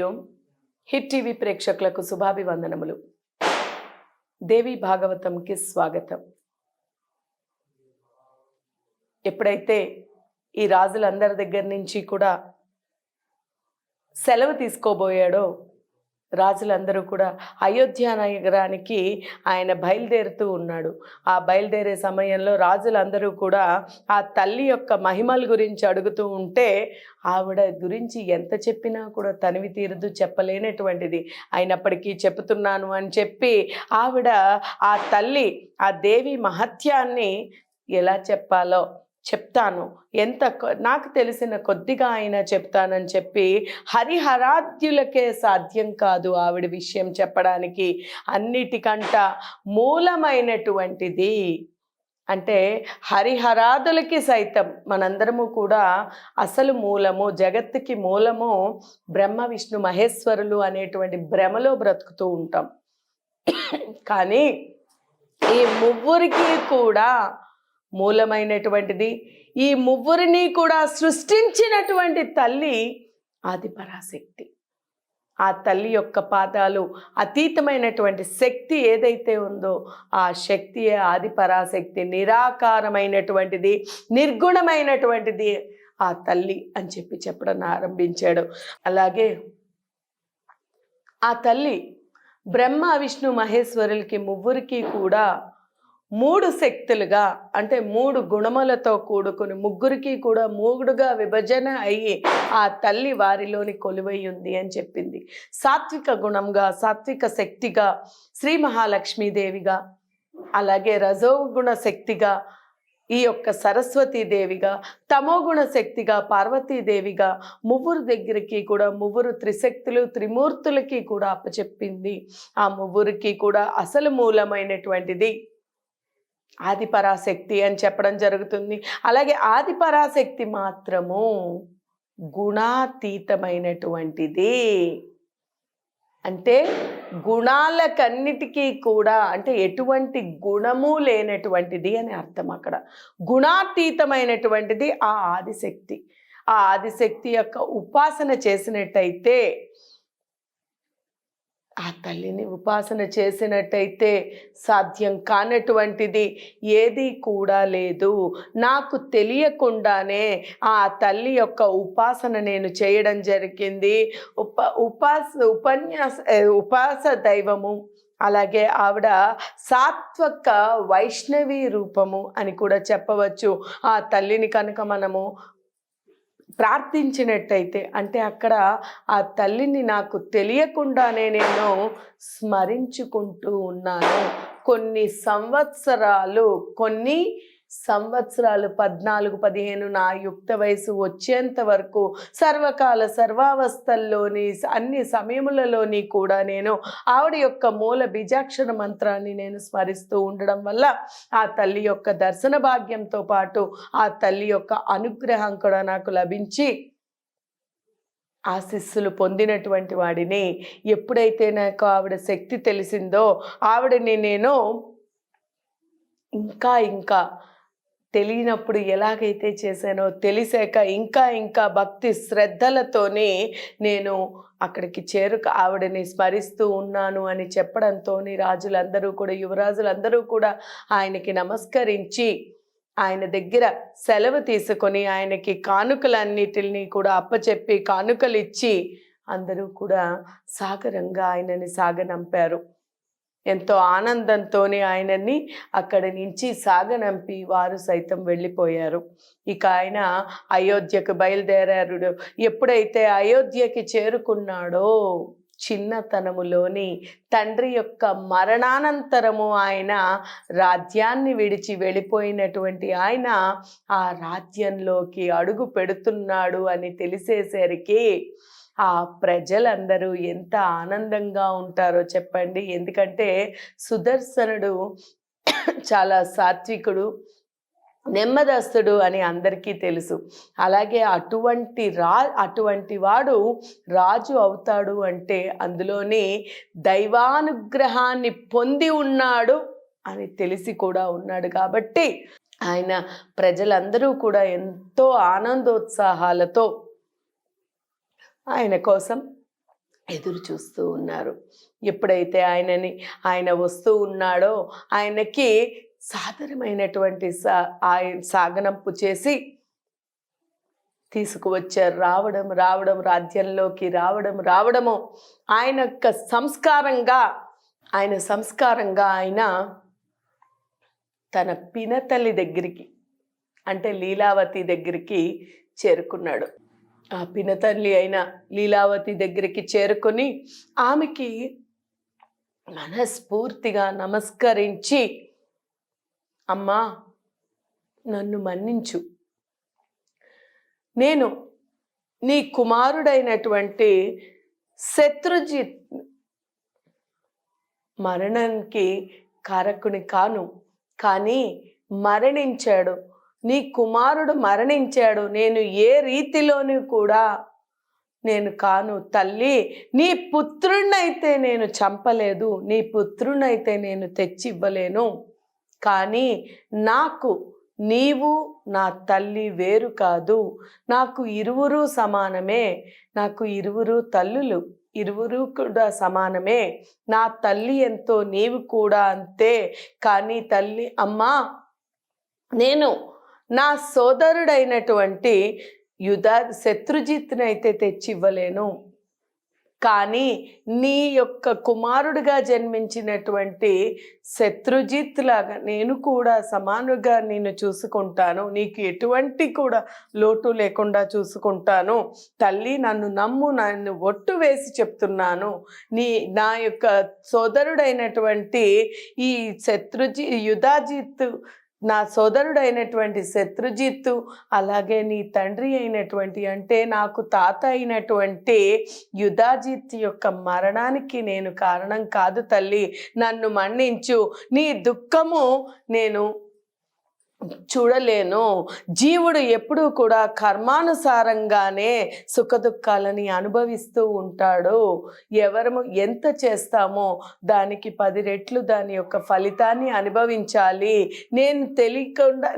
ఓం. Hit TV ప్రేక్షకులకు శుభాభివందనములు. దేవి భాగవతంకి స్వాగతం. ఎప్పుడైతే ఈ రాజులందరి దగ్గర నుంచి కూడా సెలవు తీసుకోబోయాడో రాజులందరూ కూడా అయోధ్య నగరానికి ఆయన బయలుదేరుతూ ఉన్నాడు. ఆ బయలుదేరే సమయంలో రాజులందరూ కూడా ఆ తల్లి యొక్క మహిమల గురించి అడుగుతూ ఉంటే ఆవిడ గురించి ఎంత చెప్పినా కూడా తనివి తీరదు, చెప్పలేనటువంటిది. అయినప్పటికీ చెప్తున్నాను అని చెప్పి ఆవిడ ఆ తల్లి ఆ దేవి మహత్యాన్ని ఎలా చెప్పాలో చెప్తాను, నాకు తెలిసిన కొద్దిగా అయినా చెప్తానని చెప్పి హరిహరాద్యులకే సాధ్యం కాదు ఆవిడ విషయం చెప్పడానికి. అన్నిటికంట మూలమైనటువంటిది అంటే హరిహరాదులకి సైతం మనందరము కూడా అసలు మూలము, జగత్తుకి మూలము బ్రహ్మ విష్ణు మహేశ్వరులు అనేటువంటి భ్రమలో బ్రతుకుతూ ఉంటాం. కానీ ఈ ముగ్గురికి కూడా మూలమైనటువంటిది, ఈ ముగ్గురిని కూడా సృష్టించినటువంటి తల్లి ఆదిపరాశక్తి. ఆ తల్లి యొక్క పాదాలు అతీతమైనటువంటి శక్తి ఏదైతే ఉందో ఆ శక్తియే ఆదిపరాశక్తి. నిరాకారమైనటువంటిది, నిర్గుణమైనటువంటిది ఆ తల్లి అని చెప్పడం ఆరంభించాడు. అలాగే ఆ తల్లి బ్రహ్మ విష్ణు మహేశ్వరులకి ముగ్గురికి కూడా మూడు శక్తులుగా అంటే మూడు గుణములతో కూడుకుని ముగ్గురికి కూడా మూడుగా విభజన అయ్యి ఆ తల్లి వారిలోని కొలువై ఉంది అని చెప్పింది. సాత్విక గుణంగా, సాత్విక శక్తిగా శ్రీ మహాలక్ష్మీదేవిగా, అలాగే రజోగుణ శక్తిగా ఈ యొక్క సరస్వతీదేవిగా, తమోగుణ శక్తిగా పార్వతీదేవిగా ముగ్గురు దగ్గరికి కూడా ముగ్గురు త్రిశక్తులు త్రిమూర్తులకి కూడా అప్పచెప్పింది. ఆ ముగ్గురికి కూడా అసలు మూలమైనటువంటిది ఆదిపరాశక్తి అని చెప్పడం జరుగుతుంది. అలాగే ఆదిపరాశక్తి మాత్రము గుణాతీతమైనటువంటిది. అంటే గుణాలకన్నిటికీ కూడా అంటే ఎటువంటి గుణము లేనటువంటిది అని అర్థం. అక్కడ గుణాతీతమైనటువంటిది ఆ ఆదిశక్తి. ఆ ఆదిశక్తి యొక్క ఉపాసన చేసినట్టయితే, ఆ తల్లిని ఉపాసన చేసినట్టయితే సాధ్యం కానటువంటిది ఏది కూడా లేదు. నాకు తెలియకుండానే ఆ తల్లి యొక్క ఉపాసన నేను చేయడం జరిగింది. ఉపాస దైవము, అలాగే ఆవిడ సాత్వక వైష్ణవి రూపము అని కూడా చెప్పవచ్చు. ఆ తల్లిని కనుక మనము ప్రార్థించినట్టయితే అంటే అక్కడ ఆ తల్లిని నాకు తెలియకుండానే నేను స్మరించుకుంటూ ఉన్నాను. కొన్ని సంవత్సరాలు 14-15 నా యుక్త వయసు వచ్చేంత వరకు సర్వకాల సర్వావస్థల్లోని అన్ని సమయములలోని కూడా నేను ఆవిడ యొక్క మూల బీజాక్షర మంత్రాన్ని నేను స్మరిస్తూ ఉండడం వల్ల ఆ తల్లి యొక్క దర్శన భాగ్యంతో పాటు ఆ తల్లి యొక్క అనుగ్రహం కూడా నాకు లభించి ఆశీస్సులు పొందినటువంటి వాడిని. ఎప్పుడైతే నాకు ఆవిడ శక్తి తెలిసిందో ఆవిడని నేను ఇంకా తెలియనప్పుడు ఎలాగైతే చేశానో తెలిసాక ఇంకా భక్తి శ్రద్ధలతోనే నేను అక్కడికి ఆవిడని స్మరిస్తూ ఉన్నాను అని చెప్పడంతో రాజులందరూ కూడా, యువరాజులందరూ కూడా ఆయనకి నమస్కరించి ఆయన దగ్గర సెలవు తీసుకొని ఆయనకి కానుకలన్నిటిని కూడా అప్పచెప్పి కానుకలు ఇచ్చి అందరూ కూడా సాగరంగా ఆయనని సాగనంపారు. ఎంతో ఆనందంతోనే ఆయనని అక్కడి నుంచి సాగనంపి వారు సైతం వెళ్ళిపోయారు. ఇక ఆయన అయోధ్యకు బయలుదేరారు. ఎప్పుడైతే అయోధ్యకి చేరుకున్నాడో చిన్నతనములోని తండ్రి యొక్క మరణానంతరము ఆయన రాజ్యాన్ని విడిచి వెళ్ళిపోయినటువంటి ఆయన ఆ రాజ్యంలోకి అడుగు పెడుతున్నాడు అని తెలిసేసరికి ఆ ప్రజలందరూ ఎంత ఆనందంగా ఉంటారో చెప్పండి. ఎందుకంటే సుదర్శనుడు చాలా సాత్వికుడు, నెమ్మదస్తుడు అని అందరికీ తెలుసు. అలాగే అటువంటి వాడు రాజు అవుతాడు అంటే అందులోని దైవానుగ్రహాన్ని పొంది ఉన్నాడు అని తెలిసి కూడా ఉన్నాడు. కాబట్టి ఆయన ప్రజలందరూ కూడా ఎంతో ఆనందోత్సాహాలతో ఆయన కోసం ఎదురు చూస్తూ ఉన్నారు. ఎప్పుడైతే ఆయన వస్తూ ఉన్నాడో ఆయనకి సాదరమైనటువంటి ఆయన సాగనంపు చేసి తీసుకువచ్చారు. రావడం రాజ్యంలోకి రావడము ఆయన యొక్క సంస్కారంగా ఆయన తన పినతల్లి దగ్గరికి, అంటే లీలావతి దగ్గరికి చేరుకున్నాడు. ఆ పినతల్లి అయిన లీలావతి దగ్గరికి చేరుకొని ఆమెకి మనస్ఫూర్తిగా నమస్కరించి, అమ్మా నన్ను మన్నించు, నేను నీ కుమారుడైనటువంటి శత్రుజిత్ మరణానికి కారకుని కాను, కానీ మరణించాడు, నీ కుమారుడు మరణించాడు, నేను ఏ రీతిలోనూ కూడా నేను కాను తల్లి. నీ పుత్రుణ్ణైతే నేను చంపలేదు, నీ పుత్రుణ్ణైతే నేను తెచ్చివ్వలేను, కానీ నాకు నీవు నా తల్లి వేరు కాదు, నాకు ఇరువురు సమానమే, నాకు ఇరువురు తల్లులు, ఇరువురు కూడా సమానమే, నా తల్లి ఎంతో నీవు కూడా అంతే, కానీ తల్లి అమ్మా నేను నా సోదరుడైనటువంటి శత్రుజిత్నైతే తెచ్చివ్వలేను, కానీ నీ యొక్క కుమారుడిగా జన్మించినటువంటి శత్రుజిత్ లాగా నేను కూడా సమానుగా నేను చూసుకుంటాను, నీకు ఎటువంటి కూడా లోటు లేకుండా చూసుకుంటాను తల్లి, నన్ను నమ్ము, నన్ను ఒట్టు వేసి చెప్తున్నాను, నా యొక్క సోదరుడైనటువంటి ఈ యుధాజిత్, నా సోదరుడైనటువంటి శత్రుజిత్తు, అలాగే నీ తండ్రి అయినటువంటి, అంటే నాకు తాత అయినటువంటి యుధాజిత్ యొక్క మరణానికి నేను కారణం కాదు తల్లి, నన్ను మన్నించు, నీ దుఃఖము నేను చూడలేను. జీవుడు ఎప్పుడూ కూడా కర్మానుసారంగానే సుఖదుఖాలని అనుభవిస్తూ ఉంటాడు. ఎవరము ఎంత చేస్తామో దానికి 10 రెట్లు దాని యొక్క ఫలితాన్ని అనుభవించాలి.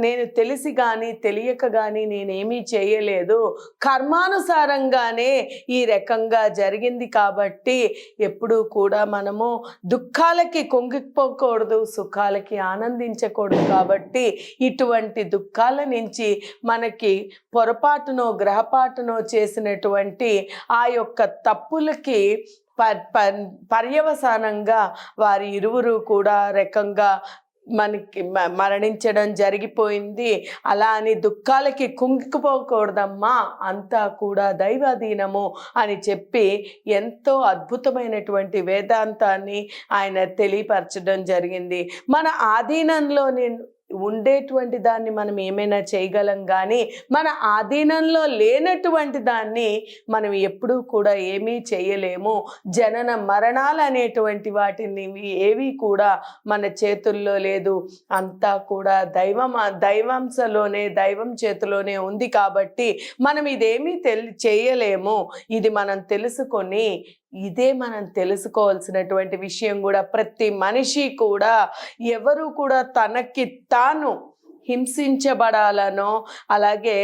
నేను తెలిసి కానీ తెలియక కానీ నేనేమీ చేయలేదు, కర్మానుసారంగానే ఈ రకంగా జరిగింది కాబట్టి ఎప్పుడూ కూడా మనము దుఃఖాలకి కుంగిపోకూడదు, సుఖాలకి ఆనందించకూడదు. కాబట్టి ఇటువంటి దుఃఖాల నుంచి మనకి పొరపాటునో గ్రహపాటునో చేసినటువంటి ఆ యొక్క తప్పులకి పర్యవసానంగా వారి ఇరువురు కూడా రకంగా మనకి మరణించడం జరిగిపోయింది. అలా అని దుఃఖాలకి కుంగిపోకూడదమ్మా, అంతా కూడా దైవాధీనము అని చెప్పి ఎంతో అద్భుతమైనటువంటి వేదాంతాన్ని ఆయన తెలియపరచడం జరిగింది. మన ఆధీనంలో ఉండేటువంటి దాన్ని మనం ఏమైనా చేయగలం, కానీ మన ఆధీనంలో లేనటువంటి దాన్ని మనం ఎప్పుడూ కూడా ఏమీ చేయలేము. జనన మరణాలు అనేటువంటి వాటిని ఏవి కూడా మన చేతుల్లో లేదు, అంతా కూడా దైవంశలోనే దైవం చేతిలోనే ఉంది. కాబట్టి మనం ఇదేమీ చేయలేము. ఇది మనం తెలుసుకొని, ఇదే మనం తెలుసుకోవాల్సినటువంటి విషయం కూడా. ప్రతి మనిషి కూడా ఎవరు కూడా తనకి తాను హింసించబడాలనో, అలాగే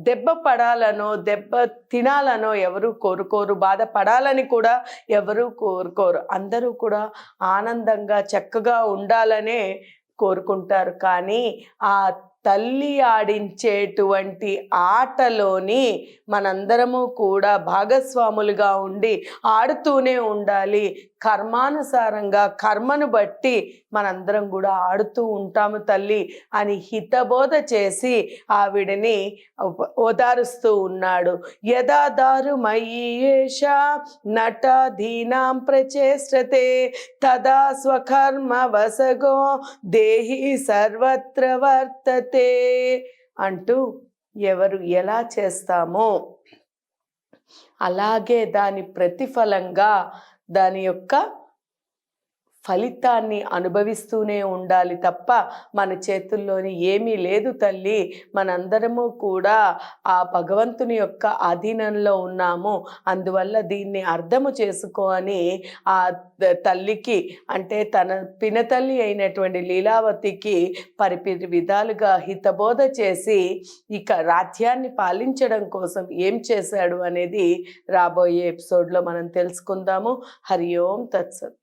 దెబ్బ పడాలనో, దెబ్బ తినాలనో ఎవరు కోరుకోరు, బాధపడాలని కూడా ఎవరు కోరుకోరు. అందరూ కూడా ఆనందంగా చక్కగా ఉండాలనే కోరుకుంటారు. కానీ ఆ తల్లి ఆడించేటువంటి ఆటలోని మనందరము కూడా భాగస్వాములుగా ఉండి ఆడుతూనే ఉండాలి. కర్మానుసారంగా కర్మను బట్టి మనందరం కూడా ఆడుతూ ఉంటాము తల్లి అని హితబోధ చేసి ఆవిడని ఓదారుస్తూ ఉన్నాడు. యదా దారుమయ్యేష నటాధీనాం ప్రచేష్టతే తదా స్వకర్మ వసగో దేహి సర్వత్ర వర్తతే అంటూ, ఎవరు ఎలా చేస్తామో అలాగే దాని ప్రతిఫలంగా దాని యొక్క ఫలితాన్ని అనుభవిస్తూనే ఉండాలి తప్ప మన చేతుల్లోని ఏమీ లేదు తల్లి. మనందరము కూడా ఆ భగవంతుని యొక్క అధీనంలో ఉన్నాము. అందువల్ల దీన్ని అర్థము చేసుకో అని ఆ తల్లికి, అంటే తన పినతల్లి అయినటువంటి లీలావతికి పరిపిరి విధాలుగా హితబోధ చేసి ఇక రాజ్యాన్ని పాలించడం కోసం ఏం చేశాడు అనేది రాబోయే ఎపిసోడ్లో మనం తెలుసుకుందాము. హరి ఓం తత్సత్.